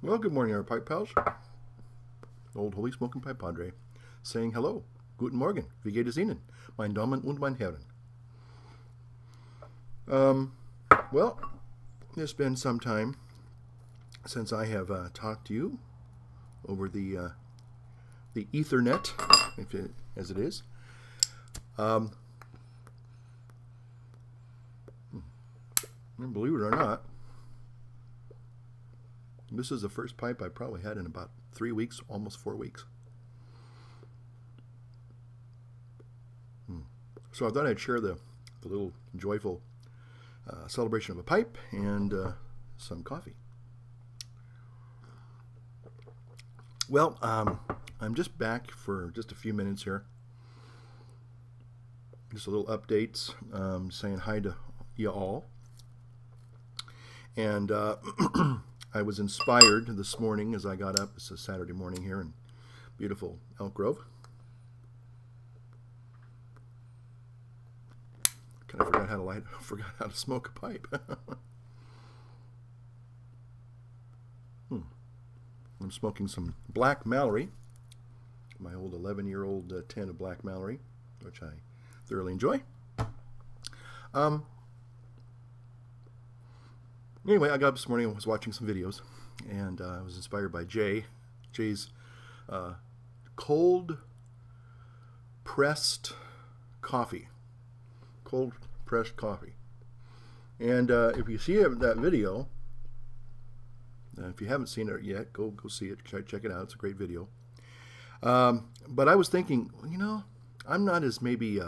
Well, good morning, our pipe pals. Old Holy Smoking Pipe Padre saying hello. Guten Morgen. Wie geht es Ihnen? Mein Damen und mein Herren. Well, it's been some time since I have talked to you over the Ethernet, as it is. Believe it or not, this is the first pipe I probably had in about 3 weeks, almost 4 weeks. So I thought I'd share the little joyful celebration of a pipe and some coffee. Well, I'm just back for just a few minutes here. Just a little updates, saying hi to you all. And I was inspired this morning as I got up. It's a Saturday morning here in beautiful Elk Grove. Kind of forgot how to smoke a pipe. I'm smoking some Black Mallory, my old 11-year-old tin of Black Mallory, which I thoroughly enjoy. Anyway, I got up this morning and was watching some videos, and I was inspired by Jay's cold pressed coffee. Cold pressed coffee. And if you see that video, if you haven't seen it yet, go see it. Check it out. It's a great video. But I was thinking, you know, I'm not as maybe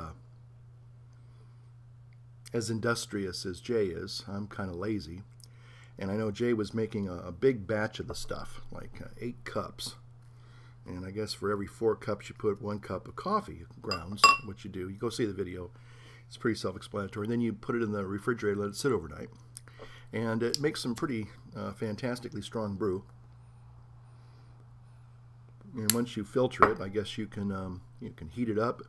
as industrious as Jay is. I'm kind of lazy. And I know Jay was making a big batch of the stuff, like 8 cups. And I guess for every 4 cups, you put 1 cup of coffee grounds, which you do. You go see the video. It's pretty self-explanatory. Then you put it in the refrigerator, let it sit overnight. And it makes some pretty fantastically strong brew. And once you filter it, I guess you can heat it up.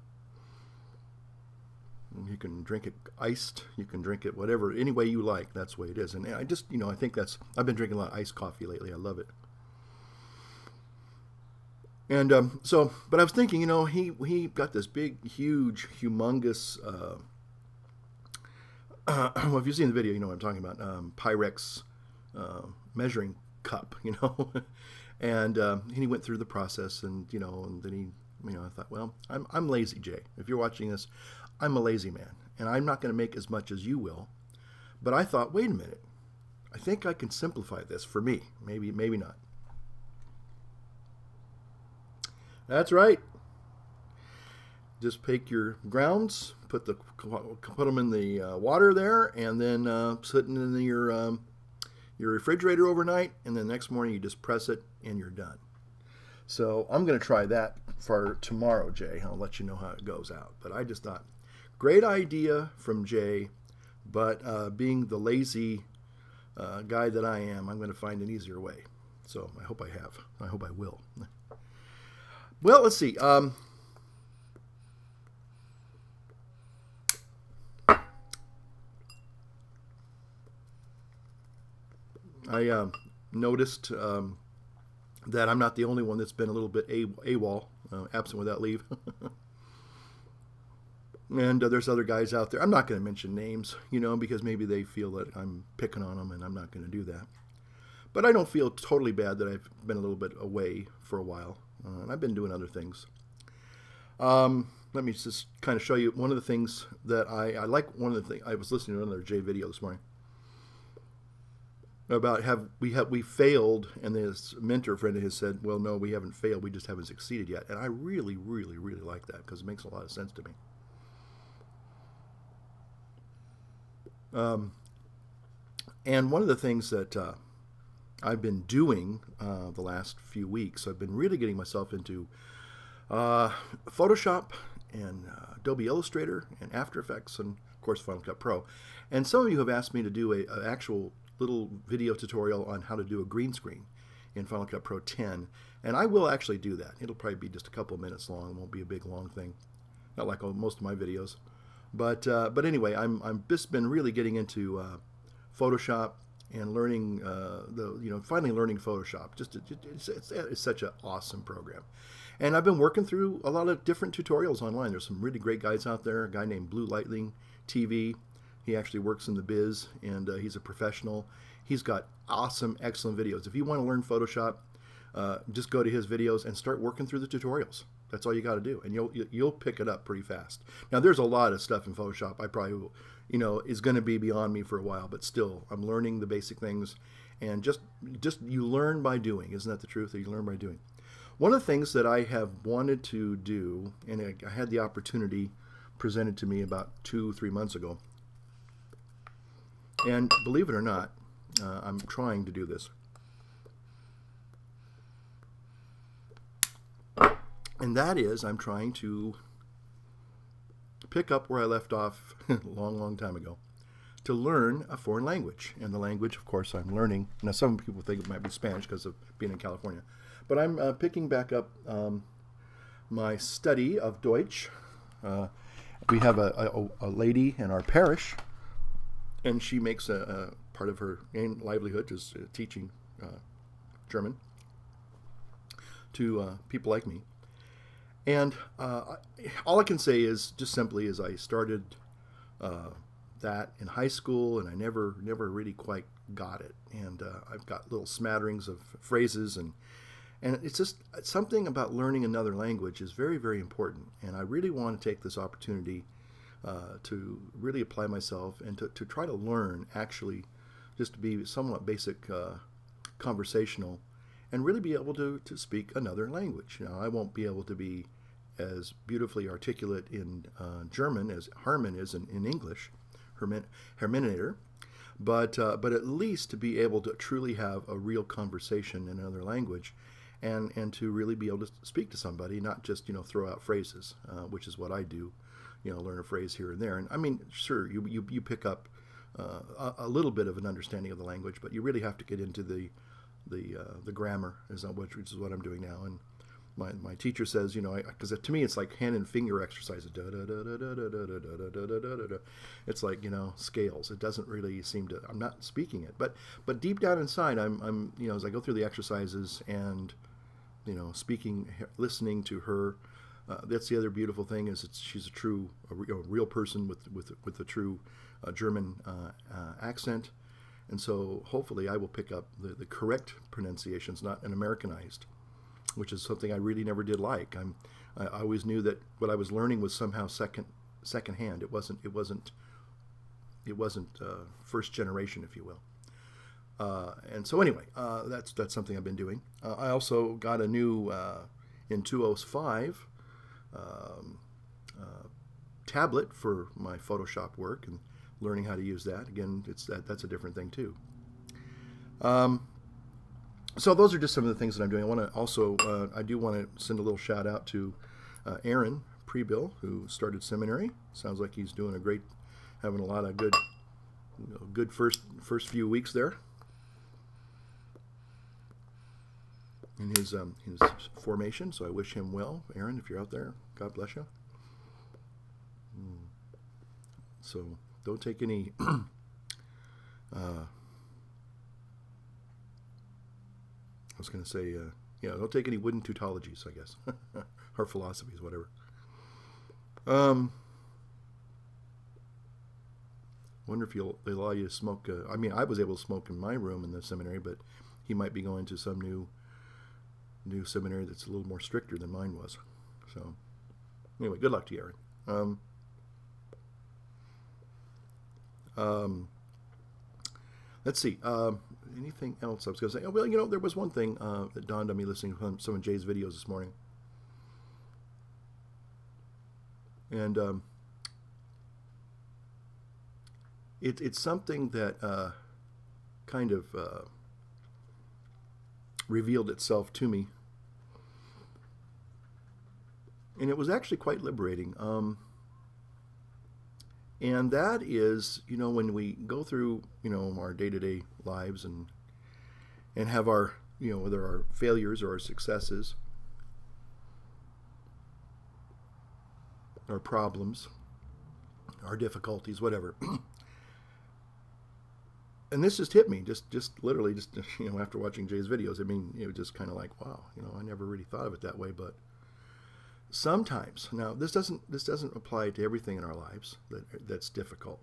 You can drink it iced. You can drink it whatever, any way you like. That's the way it is. And I just, I think I've been drinking a lot of iced coffee lately. I love it. And but I was thinking, he got this big, huge, humongous, well, if you've seen the video, you know what I'm talking about, Pyrex measuring cup, and he went through the process, and, and then he, I thought, well, I'm lazy, Jay. If you're watching this, I'm a lazy man, and I'm not going to make as much as you will. But I thought, wait a minute. I think I can simplify this for me. Maybe not. That's right. Just take your grounds, put them in the water there, and then put it in your refrigerator overnight, and then the next morning you just press it, and you're done. So I'm going to try that for tomorrow, Jay. I'll let you know how it goes out. But I just thought, great idea from Jay, but being the lazy guy that I am, I'm going to find an easier way. So I hope I have. I hope I will. Well, let's see. I noticed that I'm not the only one that's been a little bit AWOL, absent without leave. And there's other guys out there. I'm not going to mention names, because maybe they feel that I'm picking on them, and I'm not going to do that. But I don't feel totally bad that I've been a little bit away for a while, and I've been doing other things. Let me just kind of show you one of the things that I like. One of the things I was listening to another Jay video this morning about we failed, and this mentor friend of his said, well, no, we haven't failed, we just haven't succeeded yet. And I really, really, really like that, because it makes a lot of sense to me. And one of the things that I've been doing the last few weeks, I've been really getting myself into Photoshop and Adobe Illustrator and After Effects and, of course, Final Cut Pro. And some of you have asked me to do an actual little video tutorial on how to do a green screen in Final Cut Pro 10. And I will actually do that. It'll probably be just a couple of minutes long. It won't be a big, long thing. Not like most of my videos. But anyway, I'm just been really getting into Photoshop and learning finally learning Photoshop. It's such an awesome program. And I've been working through a lot of different tutorials online. There's some really great guys out there. A guy named Blue Lightning TV. He actually works in the biz, and he's a professional. He's got awesome, excellent videos. If you want to learn Photoshop, just go to his videos and start working through the tutorials. That's all you got to do, and you'll pick it up pretty fast. Now, there's a lot of stuff in Photoshop I probably will, is going to be beyond me for a while, but still, I'm learning the basic things, and just you learn by doing. Isn't that the truth? That you learn by doing. One of the things that I have wanted to do, and I had the opportunity presented to me about 2-3 months ago, and believe it or not, I'm trying to do this. And that is, I'm trying to pick up where I left off a long time ago, to learn a foreign language. And the language, of course, I'm learning. Now, some people think it might be Spanish because of being in California. But I'm picking back up my study of Deutsch. We have a lady in our parish, and she makes a part of her main livelihood is teaching German to people like me. And all I can say is just simply is I started that in high school, and I never really quite got it. And I've got little smatterings of phrases, and it's just something about learning another language is very, very important. And I really want to take this opportunity to really apply myself and to try to learn, actually, just to be somewhat basic conversational, and really be able to speak another language. Now, I won't be able to be as beautifully articulate in German as Herman is in English, Herminator, but at least to be able to truly have a real conversation in another language, and to really be able to speak to somebody, not just throw out phrases, which is what I do, learn a phrase here and there. And I mean, sure, you pick up a little bit of an understanding of the language, but you really have to get into the grammar, which is what I'm doing now. And my teacher says, because to me it's like hand and finger exercises. It's like scales. It doesn't really seem to. I'm not speaking it, but deep down inside, I'm as I go through the exercises and speaking, listening to her. That's the other beautiful thing is she's a real person with a true German accent. And so hopefully I will pick up the correct pronunciations, not an Americanized, which is something I really never did like. I always knew that what I was learning was somehow secondhand. It wasn't first generation, if you will. And so anyway, that's something I've been doing. I also got a new in 205 tablet for my Photoshop work, and learning how to use that. Again, that's a different thing too. So those are just some of the things that I'm doing. I want to also, I do want to send a little shout out to Aaron Prebill, who started seminary. Sounds like he's doing having a lot of good first few weeks there in his formation. So I wish him well, Aaron, if you're out there. God bless you. So don't take any I was going to say, don't take any wooden tautologies, I guess, or philosophies, whatever. Wonder if they allow you to smoke. I mean, I was able to smoke in my room in the seminary, but he might be going to some new seminary that's a little more stricter than mine was. So, anyway, good luck to you, Aaron. Let's see. Anything else I was going to say? Oh, well, there was one thing that dawned on me listening to some of Jay's videos this morning. And it's something that kind of revealed itself to me. And it was actually quite liberating. And that is, when we go through, our day-to-day lives and have our, whether our failures or our successes, our problems, our difficulties, whatever. and this just hit me, just literally, just after watching Jay's videos. I mean, it was just kind of like, wow, I never really thought of it that way. But sometimes, now this doesn't apply to everything in our lives that's difficult.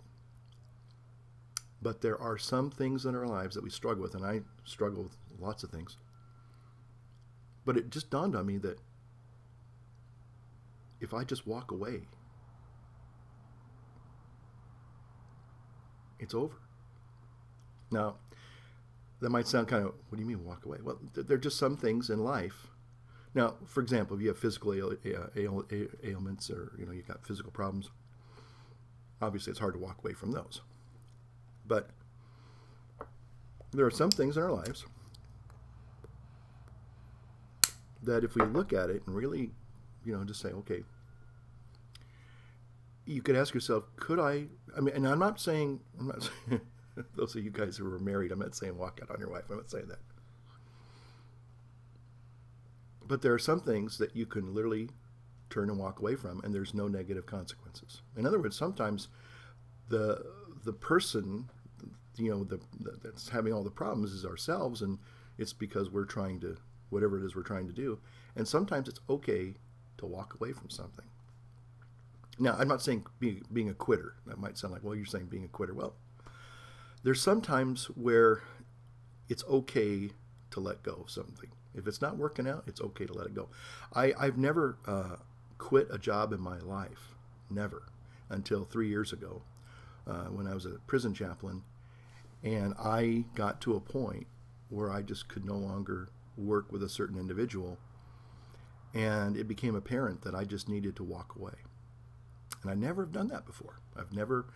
But there are some things in our lives that we struggle with, and I struggle with lots of things. But it just dawned on me that if I just walk away, it's over. Now, that might sound kind of, what do you mean walk away? Well, there are just some things in life. Now, for example, if you have physical ailments, or you've got physical problems, obviously it's hard to walk away from those. But there are some things in our lives that if we look at it and really, just say, okay, you could ask yourself, could I mean, and I'm not saying those of you guys who are married, I'm not saying walk out on your wife. I'm not saying that. But there are some things that you can literally turn and walk away from, and there's no negative consequences. In other words, sometimes the person, that's having all the problems is ourselves, and it's because we're trying to, whatever it is we're trying to do. And sometimes it's okay to walk away from something. Now, I'm not saying being a quitter. That might sound like, well, you're saying being a quitter. Well, there's sometimes where it's okay to let go of something. If it's not working out, it's okay to let it go. I've never quit a job in my life, never, until 3 years ago when I was a prison chaplain, and I got to a point where I just could no longer work with a certain individual, and it became apparent that I just needed to walk away. And I never have done that before. I've never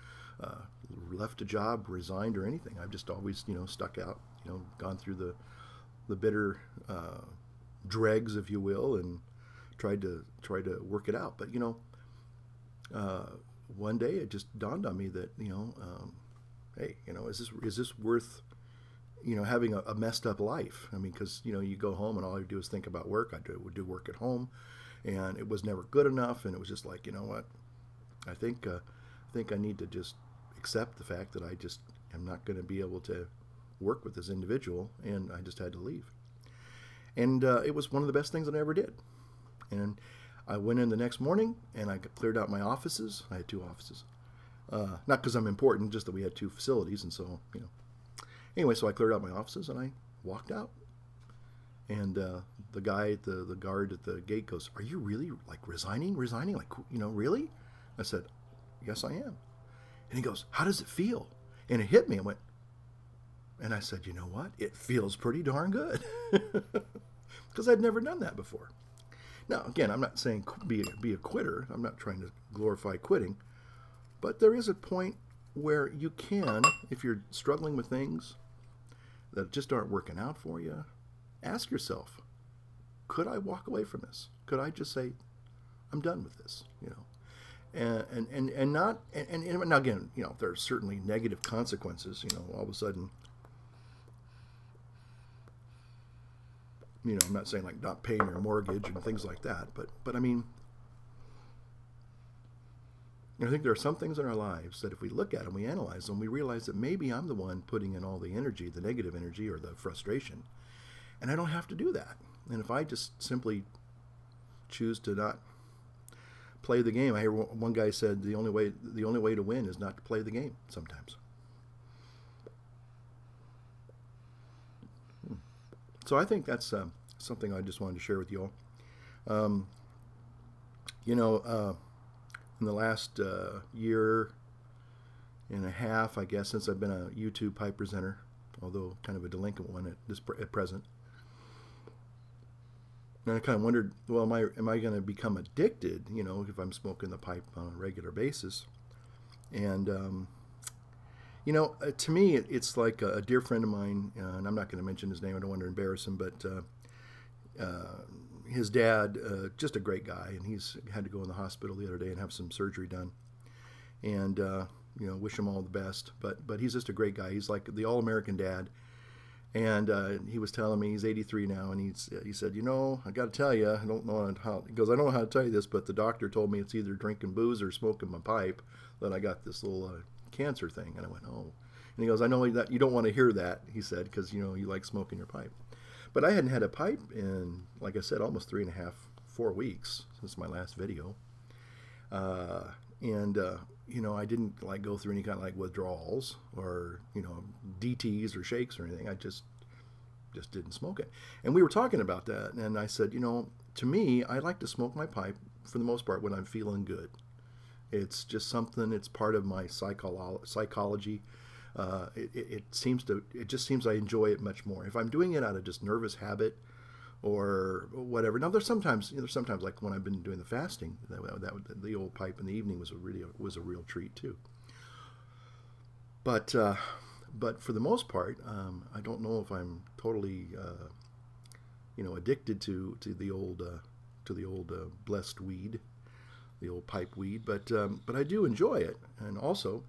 left a job, resigned, or anything. I've just always, stuck out, gone through the bitter dregs, if you will, and tried to work it out. But one day it just dawned on me that hey, is this worth having a messed up life? I mean, because you go home and all I do is think about work. Would do work at home, and it was never good enough. And it was just like, what? I think I need to just accept the fact that I just am not going to be able to work with this individual, and I just had to leave. And it was one of the best things that I ever did. And I went in the next morning and I cleared out my offices. I had 2 offices, not because I'm important, just that we had 2 facilities, and so Anyway, so I cleared out my offices and I walked out. And the guy, the guard at the gate goes, "Are you really like resigning? Like, really?" I said, "Yes, I am." And he goes, "How does it feel?" And it hit me. And I said, "You know what? It feels pretty darn good," because I'd never done that before. Now, again, I'm not saying be a quitter. I'm not trying to glorify quitting, but there is a point where you can, if you're struggling with things that just aren't working out for you, ask yourself, could I walk away from this? Could I just say, I'm done with this? And now again, there are certainly negative consequences. All of a sudden, I'm not saying like not paying your mortgage and things like that, but I mean, I think there are some things in our lives that if we look at them, we analyze them, we realize that maybe I'm the one putting in all the energy, the negative energy or the frustration, and I don't have to do that. And if I just simply choose to not play the game, I hear one guy said the only way to win is not to play the game sometimes. So I think that's something I just wanted to share with you all. In the last year and a half, I guess, since I've been a YouTube pipe presenter, although kind of a delinquent one at present, and I kind of wondered, well, am I going to become addicted, if I'm smoking the pipe on a regular basis? And to me, it's like a dear friend of mine, and I'm not going to mention his name. I don't want to embarrass him, but his dad, just a great guy, and he's had to go in the hospital the other day and have some surgery done. And wish him all the best. But he's just a great guy. He's like the all-American dad. And he was telling me he's 83 now, and he said, I got to tell you, I don't know how. He goes, I don't know how to tell you this, but the doctor told me it's either drinking booze or smoking my pipe that I got this little cancer thing. And I went, oh. And he goes, I know that you don't want to hear that, he said, because, you know, you like smoking your pipe. But I hadn't had a pipe in, like I said, almost 3.5, 4 weeks since my last video. You know, I didn't like go through any kind of like withdrawals or, you know, DTs or shakes or anything. I just didn't smoke it. And we were talking about that, and I said, you know, to me, I like to smoke my pipe for the most part when I'm feeling good. It's just something, it's part of my psychology. It just seems I enjoy it much more. If I'm doing it out of just nervous habit or whatever. Now there's sometimes like when I've been doing the fasting, the old pipe in the evening was a real treat too. But for the most part, I don't know if I'm totally you know, addicted to the old blessed weed, the old pipe weed. But I do enjoy it, and also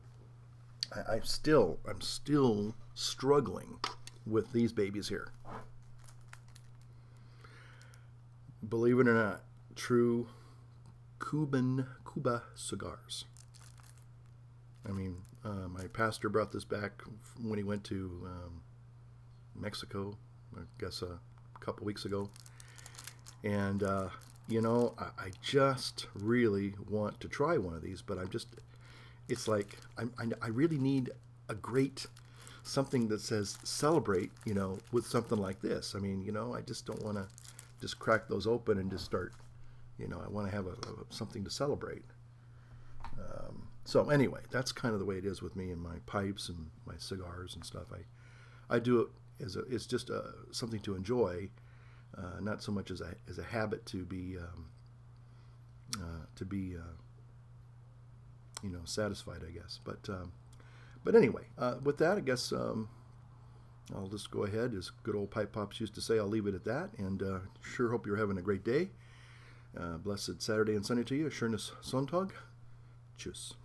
I'm still struggling with these babies here. Believe it or not, true Cuba cigars. I mean, my pastor brought this back when he went to Mexico, I guess a couple weeks ago. And, you know, I just really want to try one of these, but it's like, I really need a great, something that says celebrate, you know, with something like this. I mean, you know, I just don't want to just crack those open and just start, you know, I want to have something to celebrate. So anyway, that's kind of the way it is with me and my pipes and my cigars and stuff. I do it as it's just something to enjoy, not so much as a habit to be you know, satisfied, I guess. But anyway, with that, I guess I'll just go ahead, as good old Pipe Pops used to say. I'll leave it at that, and sure hope you're having a great day. Blessed Saturday and Sunday to you. Schönes Sonntag. Tschüss.